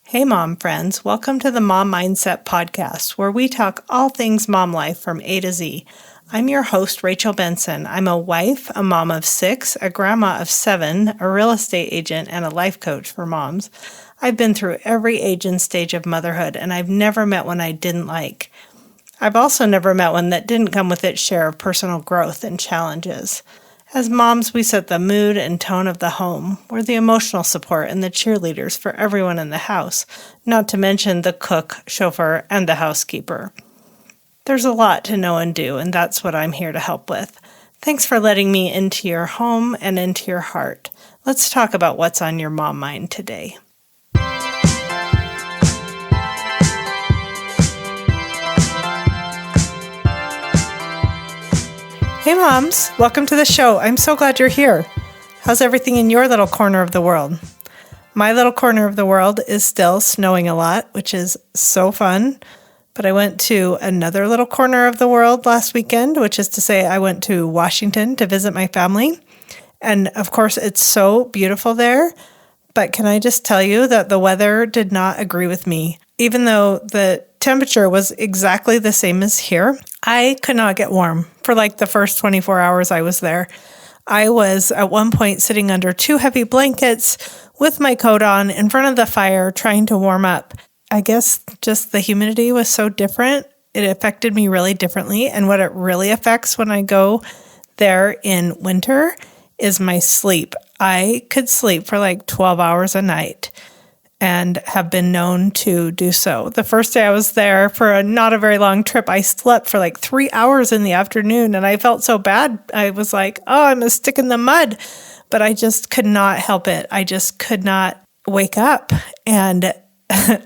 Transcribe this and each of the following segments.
Hey, mom friends. Welcome to the Mom Mindset Podcast, where we talk all things mom life from A to Z. I'm your host, Rachel Benson. I'm a wife, a mom of 6, a grandma of 7, a real estate agent, and a life coach for moms. I've been through every age and stage of motherhood, and I've never met one I didn't like. I've also never met one that didn't come with its share of personal growth and challenges. As moms, we set the mood and tone of the home. We're the emotional support and the cheerleaders for everyone in the house, not to mention the cook, chauffeur, and the housekeeper. There's a lot to know and do, and that's what I'm here to help with. Thanks for letting me into your home and into your heart. Let's talk about what's on your mom mind today. Hey moms, welcome to the show. I'm so glad you're here. How's everything in your little corner of the world? My little corner of the world is still snowing a lot, which is so fun. But I went to another little corner of the world last weekend, which is to say I went to Washington to visit my family. And of course, it's so beautiful there. But can I just tell you that the weather did not agree with me? Even though the temperature was exactly the same as here, I could not get warm for like the first 24 hours I was there. I was at one point sitting under 2 heavy blankets with my coat on in front of the fire trying to warm up. I guess just the humidity was so different. It affected me really differently. And what it really affects when I go there in winter is my sleep. I could sleep for like 12 hours a night and have been known to do so. The first day I was there for a not a very long trip, I slept for like 3 hours in the afternoon and I felt so bad. I was like, oh, I'm a stick in the mud. But I just could not help it. I just could not wake up. And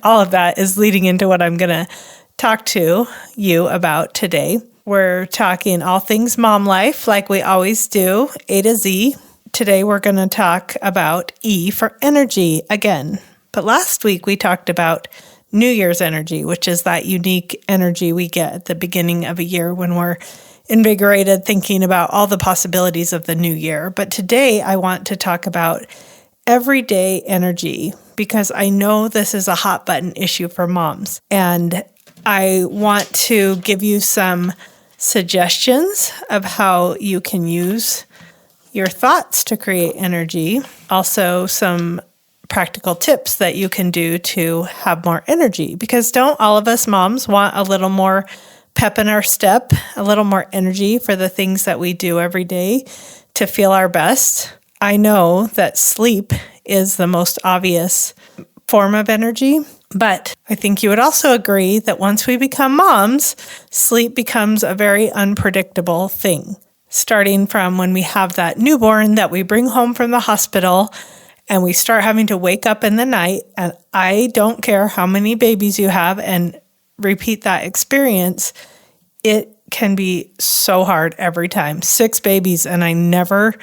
all of that is leading into what I'm going to talk to you about today. We're talking all things mom life like we always do, A to Z. Today we're going to talk about E for energy again. But last week we talked about New Year's energy, which is that unique energy we get at the beginning of a year when we're invigorated thinking about all the possibilities of the new year. But today I want to talk about everyday energy because I know this is a hot button issue for moms. And I want to give you some suggestions of how you can use your thoughts to create energy. Also, some practical tips that you can do to have more energy, because don't all of us moms want a little more pep in our step, a little more energy for the things that we do every day to feel our best? I know that sleep is the most obvious form of energy, but I think you would also agree that once we become moms, sleep becomes a very unpredictable thing, starting from when we have that newborn that we bring home from the hospital and we start having to wake up in the night. And I don't care how many babies you have and repeat that experience. It can be so hard every time. 6 babies, and I never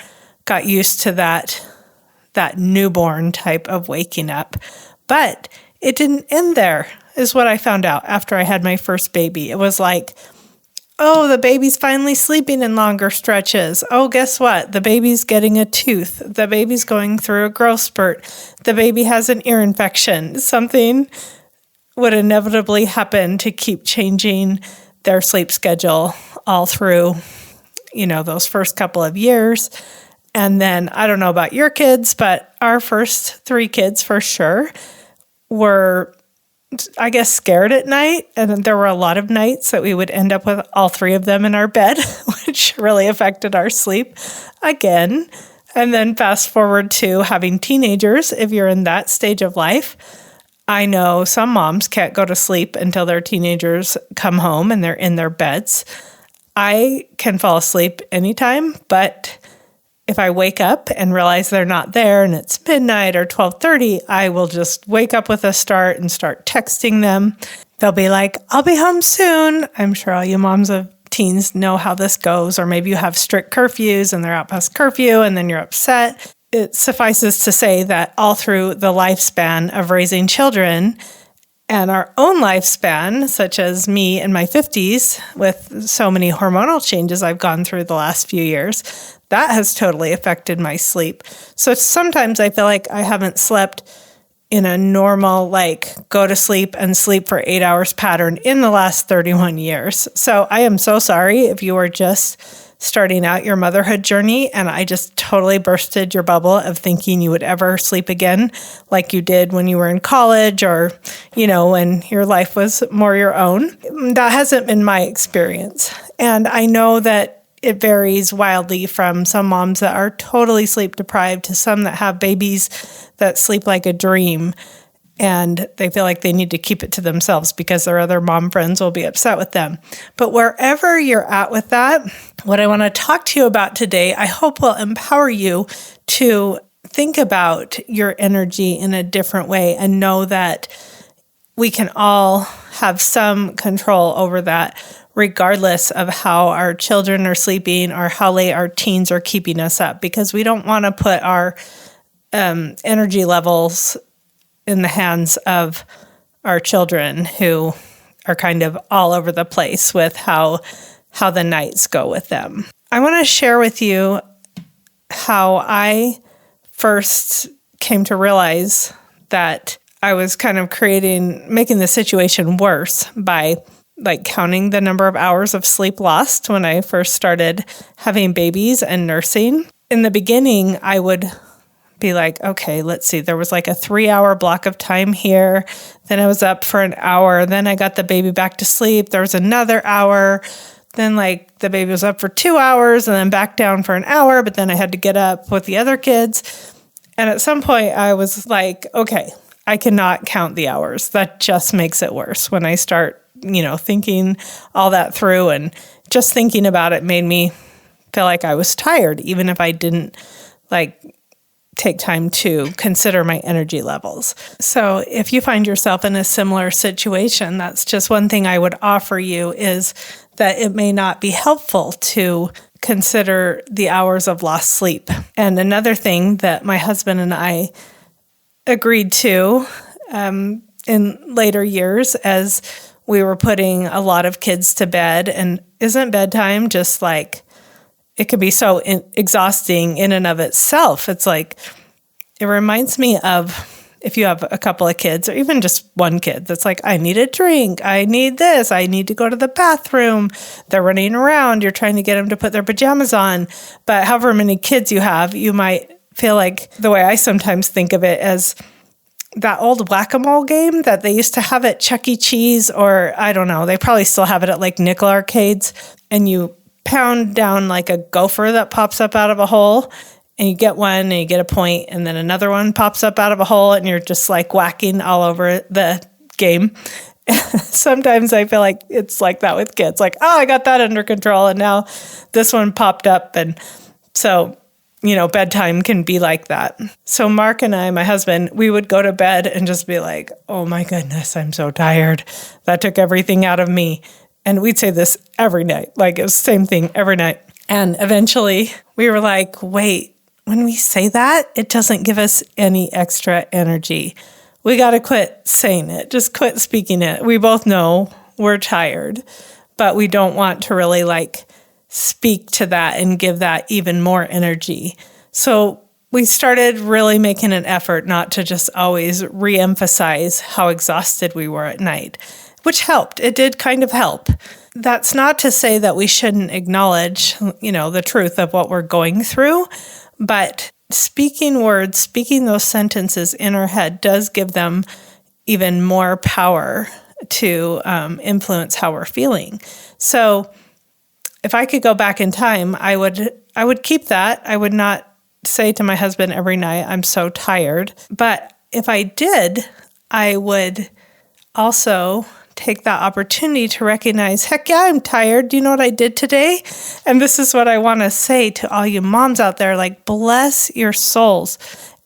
got used to that newborn type of waking up. But it didn't end there, is what I found out after I had my first baby. It was like, oh, the baby's finally sleeping in longer stretches. Oh, guess what? The baby's getting a tooth. The baby's going through a growth spurt. The baby has an ear infection. Something would inevitably happen to keep changing their sleep schedule all through, those first couple of years. And then I don't know about your kids, but our first 3 kids for sure were, I guess, scared at night. And there were a lot of nights that we would end up with all 3 of them in our bed, which really affected our sleep again. And then fast forward to having teenagers, if you're in that stage of life. I know some moms can't go to sleep until their teenagers come home and they're in their beds. I can fall asleep anytime, but if I wake up and realize they're not there and it's midnight or 12:30, I will just wake up with a start and start texting them. They'll be like, I'll be home soon. I'm sure all you moms of teens know how this goes. Or maybe you have strict curfews and they're out past curfew and then you're upset. It suffices to say that all through the lifespan of raising children and our own lifespan, such as me in my 50s, with so many hormonal changes I've gone through the last few years, that has totally affected my sleep. So sometimes I feel like I haven't slept in a normal, like, go to sleep and sleep for 8 hours pattern in the last 31 years. So I am so sorry if you are just starting out your motherhood journey and I just totally bursted your bubble of thinking you would ever sleep again like you did when you were in college or, when your life was more your own. That hasn't been my experience. And I know that it varies wildly from some moms that are totally sleep deprived to some that have babies that sleep like a dream and they feel like they need to keep it to themselves because their other mom friends will be upset with them. But wherever you're at with that, what I want to talk to you about today, I hope will empower you to think about your energy in a different way and know that we can all have some control over that, regardless of how our children are sleeping or how late our teens are keeping us up, because we don't want to put our energy levels in the hands of our children who are kind of all over the place with how the nights go with them. I want to share with you how I first came to realize that I was kind of making the situation worse by counting the number of hours of sleep lost when I first started having babies and nursing. In the beginning, I would be like, okay, let's see, there was like a 3-hour block of time here. Then I was up for an hour. Then I got the baby back to sleep. There was another hour. Then the baby was up for 2 hours and then back down for an hour. But then I had to get up with the other kids. And at some point I was like, okay, I cannot count the hours. That just makes it worse. When I start, thinking all that through, and just thinking about it made me feel like I was tired, even if I didn't take time to consider my energy levels. So if you find yourself in a similar situation, that's just one thing I would offer you, is that it may not be helpful to consider the hours of lost sleep. And another thing that my husband and I agreed to in later years, as we were putting a lot of kids to bed, and isn't bedtime just it could be so exhausting in and of itself. It's it reminds me of if you have a couple of kids or even just one kid that's I need a drink, I need this, I need to go to the bathroom. They're running around. You're trying to get them to put their pajamas on. But however many kids you have, you might feel like, the way I sometimes think of it, as that old whack-a-mole game that they used to have at Chuck E. Cheese, or I don't know, they probably still have it at nickel arcades, and you pound down a gopher that pops up out of a hole, and you get one and you get a point, and then another one pops up out of a hole, and you're just whacking all over the game. Sometimes I feel like it's like that with kids. I got that under control, and now this one popped up. And so, bedtime can be like that. So Mark and I, my husband, we would go to bed and just be like, oh my goodness, I'm so tired. That took everything out of me. And we'd say this every night. It was the same thing every night. And eventually we were like, wait, when we say that, it doesn't give us any extra energy. We got to quit saying it. Just quit speaking it. We both know we're tired, but we don't want to really speak to that and give that even more energy. So we started really making an effort not to just always re-emphasize how exhausted we were at night, which helped. It did kind of help. That's not to say that we shouldn't acknowledge, the truth of what we're going through, but speaking words, speaking those sentences in our head does give them even more power to influence how we're feeling. So if I could go back in time, I would keep that. I would not say to my husband every night, I'm so tired. But if I did, I would also take that opportunity to recognize, heck yeah, I'm tired. Do you know what I did today? And this is what I want to say to all you moms out there, bless your souls.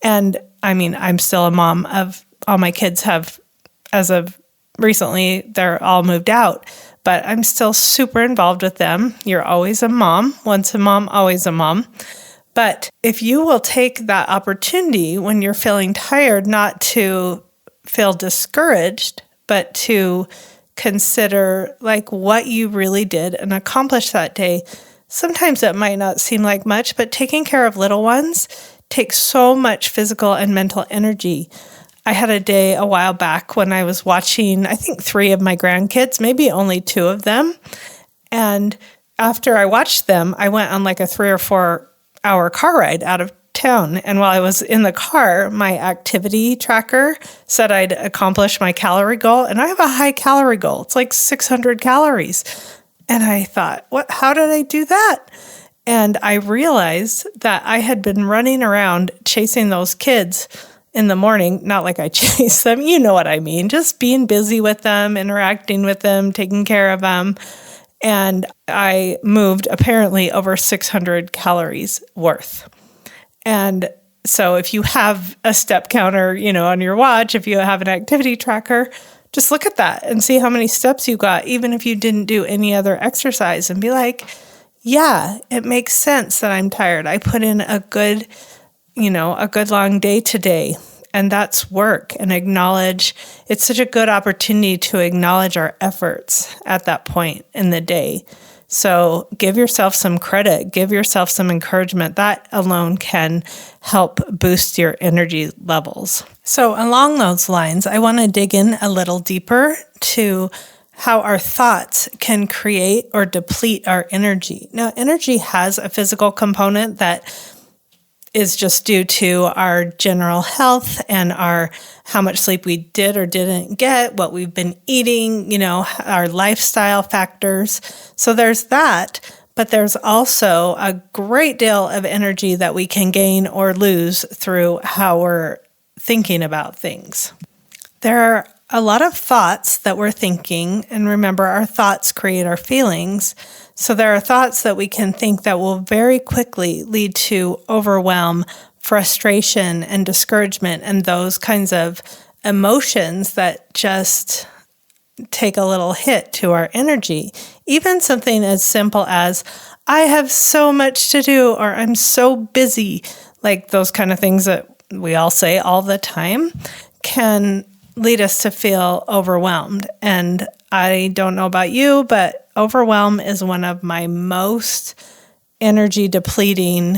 And I mean, I'm still a mom of all my kids have, as of recently, they're all moved out. But I'm still super involved with them. You're always a mom. Once a mom, always a mom. But if you will take that opportunity when you're feeling tired, not to feel discouraged, but to consider what you really did and accomplished that day. Sometimes it might not seem like much, but taking care of little ones takes so much physical and mental energy. I had a day a while back when I was watching, I think 3 of my grandkids, maybe only 2 of them. And after I watched them, I went on like a 3 or 4 hour car ride out of town. And while I was in the car, my activity tracker said I'd accomplished my calorie goal. And I have a high calorie goal. It's like 600 calories. And I thought, how did I do that? And I realized that I had been running around chasing those kids in the morning. Not like I chase them, you know what I mean, just being busy with them, interacting with them, taking care of them. And I moved apparently over 600 calories worth. And so if you have a step counter, on your watch, if you have an activity tracker, just look at that and see how many steps you got, even if you didn't do any other exercise, and be like, yeah, it makes sense that I'm tired. I put in a good long day today, and that's work. And acknowledge, it's such a good opportunity to acknowledge our efforts at that point in the day. So give yourself some credit, give yourself some encouragement. That alone can help boost your energy levels. So along those lines, I want to dig in a little deeper to how our thoughts can create or deplete our energy. Now, energy has a physical component that is just due to our general health and how much sleep we did or didn't get, what we've been eating, our lifestyle factors. So there's that, but there's also a great deal of energy that we can gain or lose through how we're thinking about things. There are a lot of thoughts that we're thinking, and remember, our thoughts create our feelings. So there are thoughts that we can think that will very quickly lead to overwhelm, frustration, and discouragement, and those kinds of emotions that just take a little hit to our energy. Even something as simple as, I have so much to do, or I'm so busy, like those kind of things that we all say all the time, can lead us to feel overwhelmed. And I don't know about you, but overwhelm is one of my most energy depleting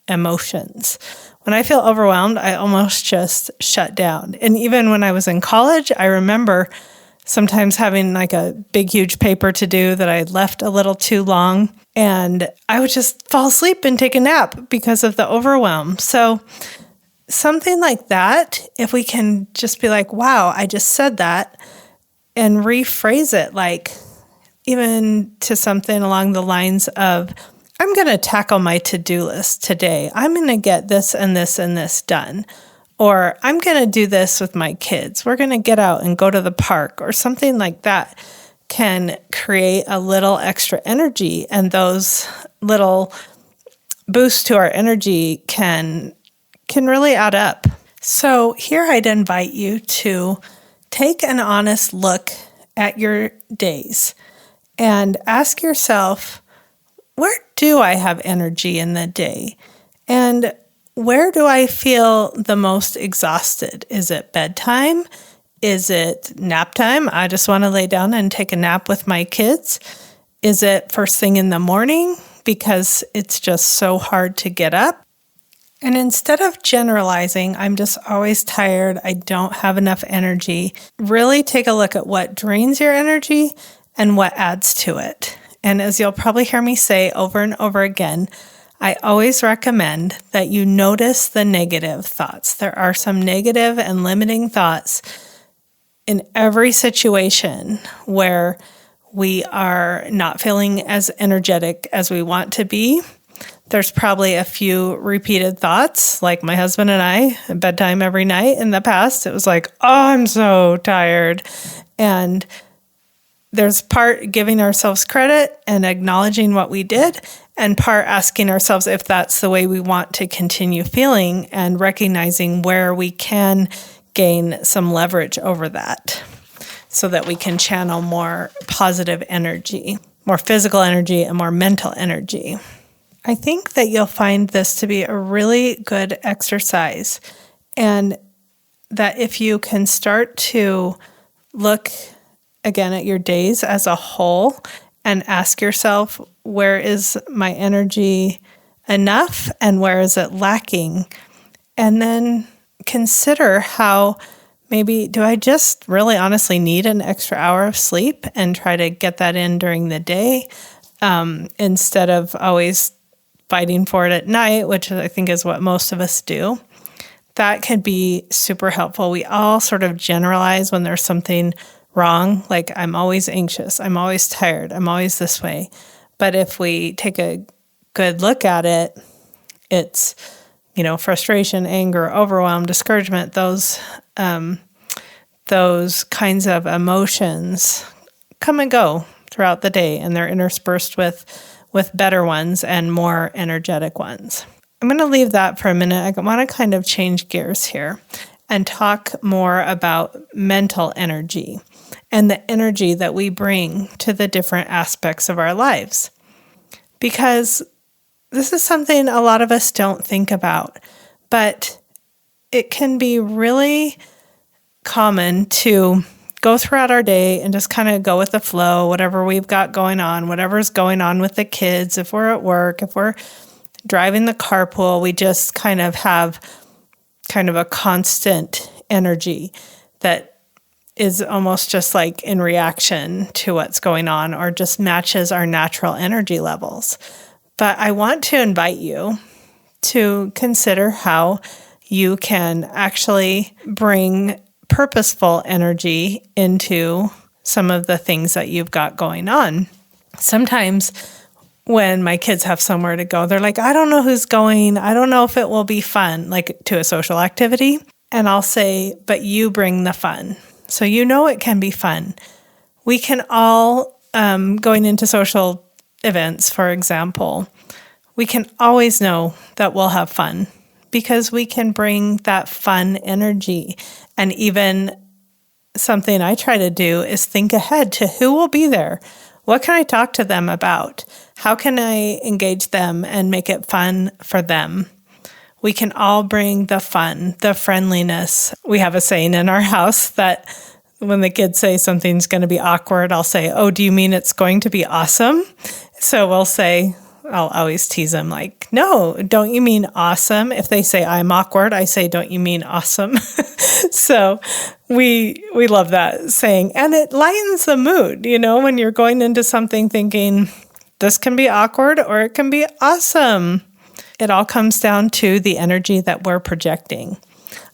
emotions. When I feel overwhelmed, I almost just shut down. And even when I was in college, I remember sometimes having like a big, huge paper to do that I left a little too long, and I would just fall asleep and take a nap because of the overwhelm. So something like that, if we can just be like, wow, I just said that, and rephrase it, like even to something along the lines of, I'm going to tackle my to-do list today. I'm going to get this and this and this done. Or I'm going to do this with my kids. We're going to get out and go to the park, or something like that can create a little extra energy. And those little boosts to our energy can really add up. So here I'd invite you to take an honest look at your days and ask yourself, where do I have energy in the day? And where do I feel the most exhausted? Is it bedtime? Is it nap time? I just want to lay down and take a nap with my kids. Is it first thing in the morning because it's just so hard to get up? And instead of generalizing, I'm just always tired, I don't have enough energy, really take a look at what drains your energy and what adds to it. And as you'll probably hear me say over and over again, I always recommend that you notice the negative thoughts. There are some negative and limiting thoughts in every situation where we are not feeling as energetic as we want to be. There's probably a few repeated thoughts, like my husband and I, at bedtime every night in the past. It was like, oh, I'm so tired. And there's part giving ourselves credit and acknowledging what we did, and part asking ourselves if that's the way we want to continue feeling, and recognizing where we can gain some leverage over that so that we can channel more positive energy, more physical energy, and more mental energy. I think that you'll find this to be a really good exercise, and that if you can start to look again at your days as a whole and ask yourself, where is my energy enough and where is it lacking? And then consider how Maybe, do I just really honestly need an extra hour of sleep and try to get that in during the day instead of always fighting for it at night, which I think is what most of us do? That could be super helpful. We all sort of generalize when there's something wrong, like I'm always anxious, I'm always tired, I'm always this way. But if we take a good look at it, it's, frustration, anger, overwhelm, discouragement, those kinds of emotions come and go throughout the day, and they're interspersed with better ones and more energetic ones. I'm going to leave that for a minute. I want to kind of change gears here and talk more about mental energy and the energy that we bring to the different aspects of our lives. Because this is something a lot of us don't think about, but it can be really common to go throughout our day and just kind of go with the flow, whatever we've got going on, whatever's going on with the kids. If we're at work, if we're driving the carpool, we just kind of have kind of a constant energy that is almost just like in reaction to what's going on or just matches our natural energy levels. But I want to invite you to consider how you can actually bring purposeful energy into some of the things that you've got going on. Sometimes when my kids have somewhere to go, they're like, I don't know who's going. I don't know if it will be fun, like to a social activity. And I'll say, but you bring the fun. So it can be fun. We can all, going into social events, for example, we can always know that we'll have fun because we can bring that fun energy. And even something I try to do is think ahead to who will be there. What can I talk to them about? How can I engage them and make it fun for them? We can all bring the fun, the friendliness. We have a saying in our house that when the kids say something's going to be awkward, I'll say, oh, do you mean it's going to be awesome? So we'll say, I'll always tease them like, no, don't you mean awesome? If they say I'm awkward, I say, don't you mean awesome? So we love that saying. And it lightens the mood, when you're going into something thinking this can be awkward or it can be awesome. It all comes down to the energy that we're projecting.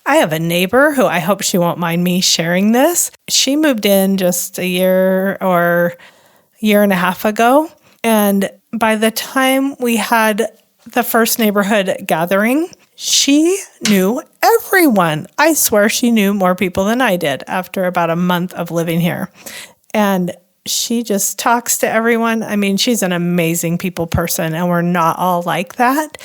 I have a neighbor who I hope she won't mind me sharing this. She moved in just a year or year and a half ago. And by the time we had the first neighborhood gathering, she knew everyone. I swear she knew more people than I did after about a month of living here. And she just talks to everyone. I mean, she's an amazing people person, and we're not all like that.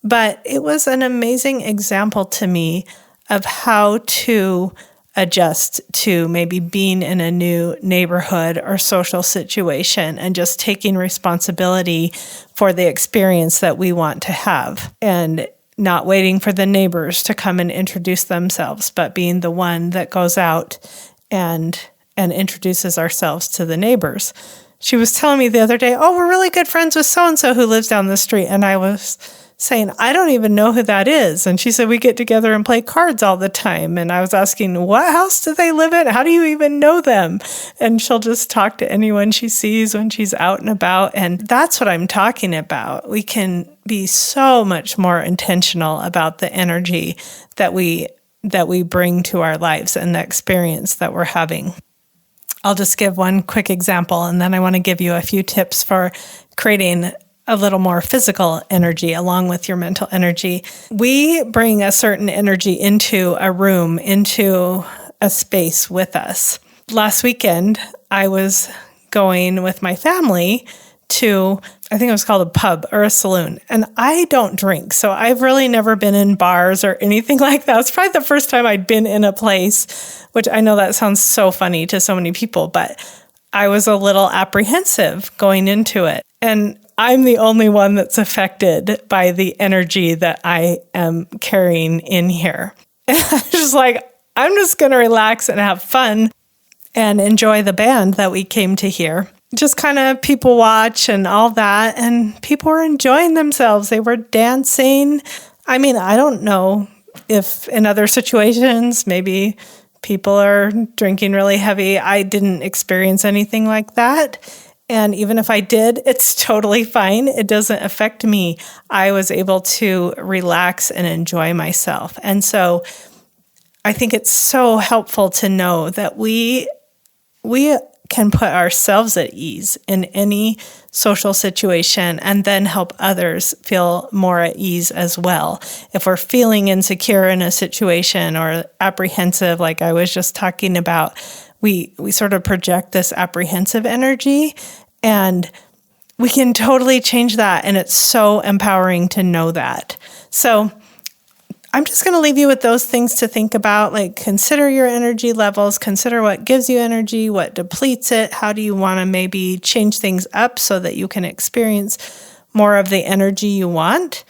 But it was an amazing example to me of how to adjust to maybe being in a new neighborhood or social situation and just taking responsibility for the experience that we want to have and not waiting for the neighbors to come and introduce themselves, but being the one that goes out and introduces ourselves to the neighbors. She was telling me the other day, oh, we're really good friends with so-and-so who lives down the street. And I was saying, I don't even know who that is. And she said, we get together and play cards all the time. And I was asking, what house do they live in? How do you even know them? And she'll just talk to anyone she sees when she's out and about. And that's what I'm talking about. We can be so much more intentional about the energy that we bring to our lives and the experience that we're having. I'll just give one quick example, and then I want to give you a few tips for creating a little more physical energy along with your mental energy. We bring a certain energy into a room, into a space with us. Last weekend, I was going with my family to, I think it was called a pub or a saloon. And I don't drink, so I've really never been in bars or anything like that. It's probably the first time I'd been in a place, which I know that sounds so funny to so many people, but I was a little apprehensive going into it. And I'm the only one that's affected by the energy that I am carrying in here. And I was just like, I'm just going to relax and have fun and enjoy the band that we came to hear. Just kind of people watch and all that. And people were enjoying themselves. They were dancing. I mean, I don't know if in other situations, maybe people are drinking really heavy. I didn't experience anything like that. And even if I did, it's totally fine. It doesn't affect me. I was able to relax and enjoy myself. And so I think it's so helpful to know that we can put ourselves at ease in any social situation and then help others feel more at ease as well. If we're feeling insecure in a situation or apprehensive, like I was just talking about, we sort of project this apprehensive energy, and we can totally change that. And it's so empowering to know that. So I'm just going to leave you with those things to think about, like consider your energy levels, consider what gives you energy, what depletes it, how do you want to maybe change things up so that you can experience more of the energy you want.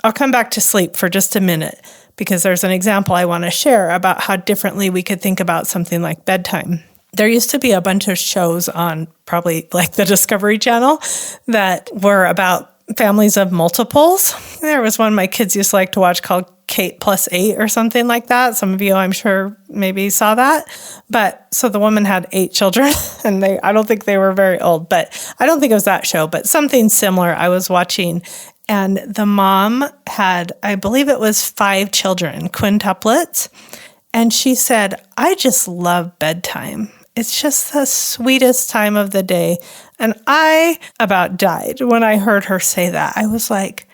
I'll come back to sleep for just a minute because there's an example I want to share about how differently we could think about something like bedtime. There used to be a bunch of shows on probably like the Discovery Channel that were about families of multiples. There was one my kids used to like to watch called Kate plus 8 or something like that. Some of you, I'm sure, maybe saw that. But so the woman had 8 children, and I don't think they were very old, but I don't think it was that show, but something similar I was watching. And the mom had, I believe it was 5 children, quintuplets. And she said, I just love bedtime. It's just the sweetest time of the day. And I about died when I heard her say that. I was like,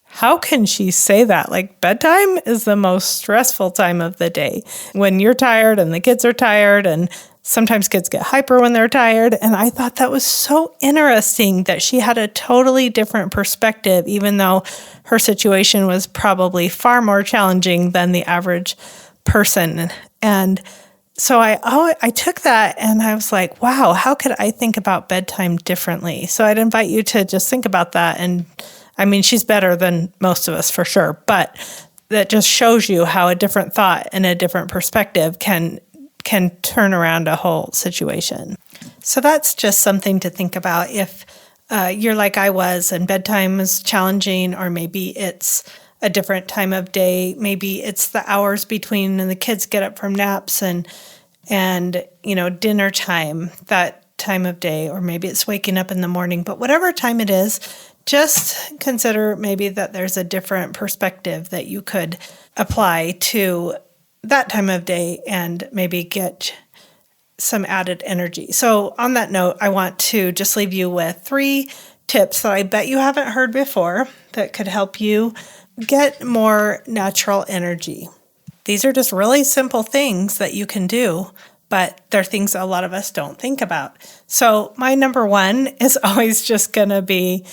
how can she say that? Like, bedtime is the most stressful time of the day when you're tired and the kids are tired, and sometimes kids get hyper when they're tired. And I thought that was so interesting that she had a totally different perspective, even though her situation was probably far more challenging than the average person. And so I took that and I was like, wow, how could I think about bedtime differently? So I'd invite you to just think about that. And I mean, she's better than most of us for sure, but that just shows you how a different thought and a different perspective can turn around a whole situation. So that's just something to think about if you're like I was and bedtime is challenging, or maybe it's a different time of day. Maybe it's the hours between and the kids get up from naps and dinner time, that time of day, or maybe it's waking up in the morning. But whatever time it is, just consider maybe that there's a different perspective that you could apply to that time of day and maybe get some added energy. So on that note, I want to just leave you with 3 tips that I bet you haven't heard before that could help you get more natural energy. These are just really simple things that you can do, but they're things a lot of us don't think about. So my number 1 is always just going to be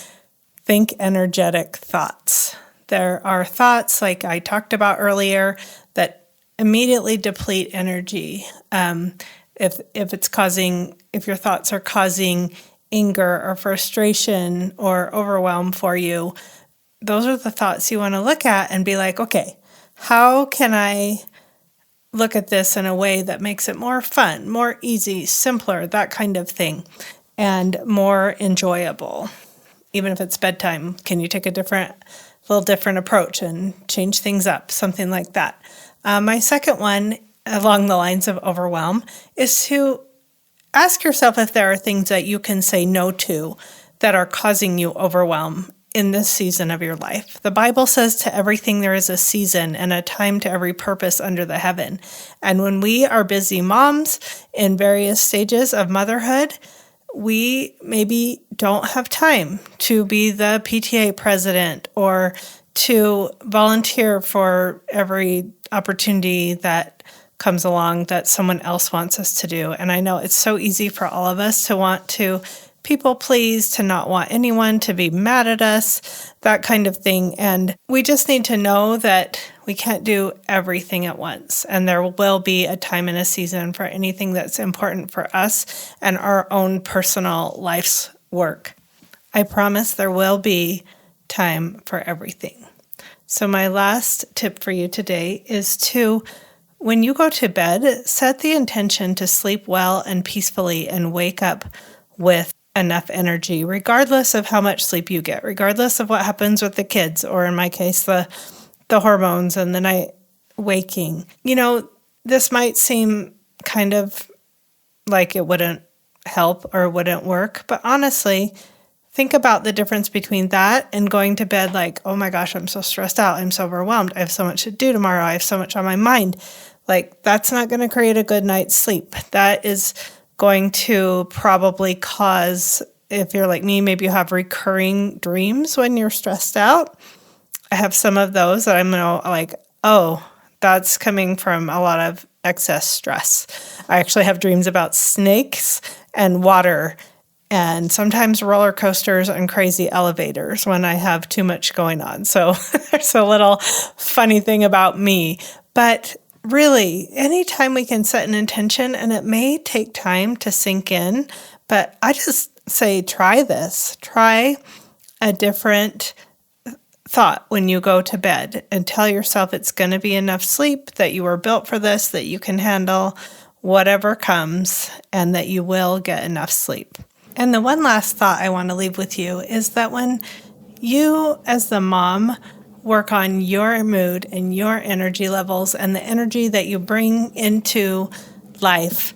think energetic thoughts. There are thoughts, like I talked about earlier, that immediately deplete energy. If your thoughts are causing anger or frustration or overwhelm for you, those are the thoughts you want to look at and be like, okay, how can I look at this in a way that makes it more fun, more easy, simpler, that kind of thing, and more enjoyable? Even if it's bedtime, can you take a little different approach and change things up, something like that? My second one, along the lines of overwhelm, is to ask yourself if there are things that you can say no to that are causing you overwhelm in this season of your life. The Bible says to everything there is a season and a time to every purpose under the heaven. And when we are busy moms in various stages of motherhood, we maybe don't have time to be the PTA president or to volunteer for every opportunity that comes along that someone else wants us to do. And I know it's so easy for all of us to want to people please, to not want anyone to be mad at us, that kind of thing. And we just need to know that we can't do everything at once. And there will be a time and a season for anything that's important for us and our own personal life's work. I promise there will be time for everything. So my last tip for you today is to, when you go to bed, set the intention to sleep well and peacefully and wake up with enough energy, regardless of how much sleep you get, regardless of what happens with the kids, or in my case, the hormones and the night waking. You know, this might seem kind of like it wouldn't help or wouldn't work, but honestly, think about the difference between that and going to bed like, oh my gosh, I'm so stressed out. I'm so overwhelmed. I have so much to do tomorrow. I have so much on my mind. Like, that's not going to create a good night's sleep. That is going to probably cause, if you're like me, maybe you have recurring dreams when you're stressed out. I have some of those that I'm like, oh, that's coming from a lot of excess stress. I actually have dreams about snakes and water and sometimes roller coasters and crazy elevators when I have too much going on. So there's a little funny thing about me. But really, anytime we can set an intention, and it may take time to sink in, but I just say try this. Try a different thought when you go to bed and tell yourself it's going to be enough sleep, that you were built for this, that you can handle whatever comes, and that you will get enough sleep. And the one last thought I want to leave with you is that when you, as the mom, work on your mood and your energy levels and the energy that you bring into life,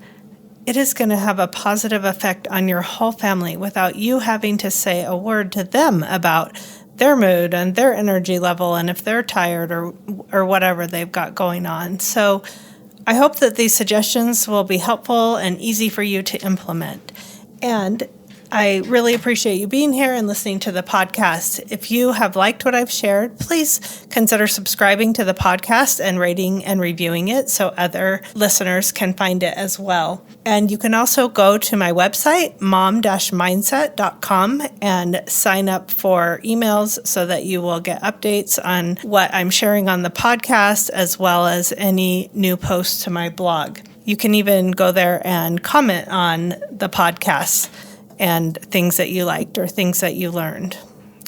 it is going to have a positive effect on your whole family without you having to say a word to them about their mood and their energy level and if they're tired or whatever they've got going on. So I hope that these suggestions will be helpful and easy for you to implement. And I really appreciate you being here and listening to the podcast. If you have liked what I've shared, please consider subscribing to the podcast and rating and reviewing it so other listeners can find it as well. And you can also go to my website, mom-mindset.com, and sign up for emails so that you will get updates on what I'm sharing on the podcast as well as any new posts to my blog. You can even go there and comment on the podcast and things that you liked or things that you learned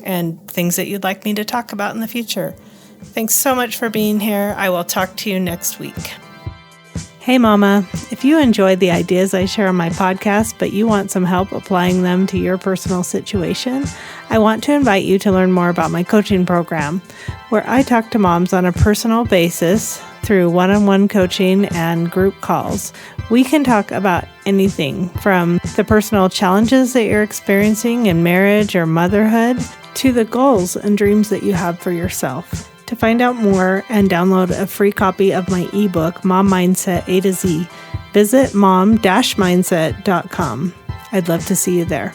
and things that you'd like me to talk about in the future. Thanks so much for being here. I will talk to you next week. Hey Mama, if you enjoyed the ideas I share on my podcast, but you want some help applying them to your personal situation, I want to invite you to learn more about my coaching program, where I talk to moms on a personal basis through one-on-one coaching and group calls. We can talk about anything from the personal challenges that you're experiencing in marriage or motherhood to the goals and dreams that you have for yourself. To find out more and download a free copy of my ebook, Mom Mindset A to Z, visit mom-mindset.com. I'd love to see you there.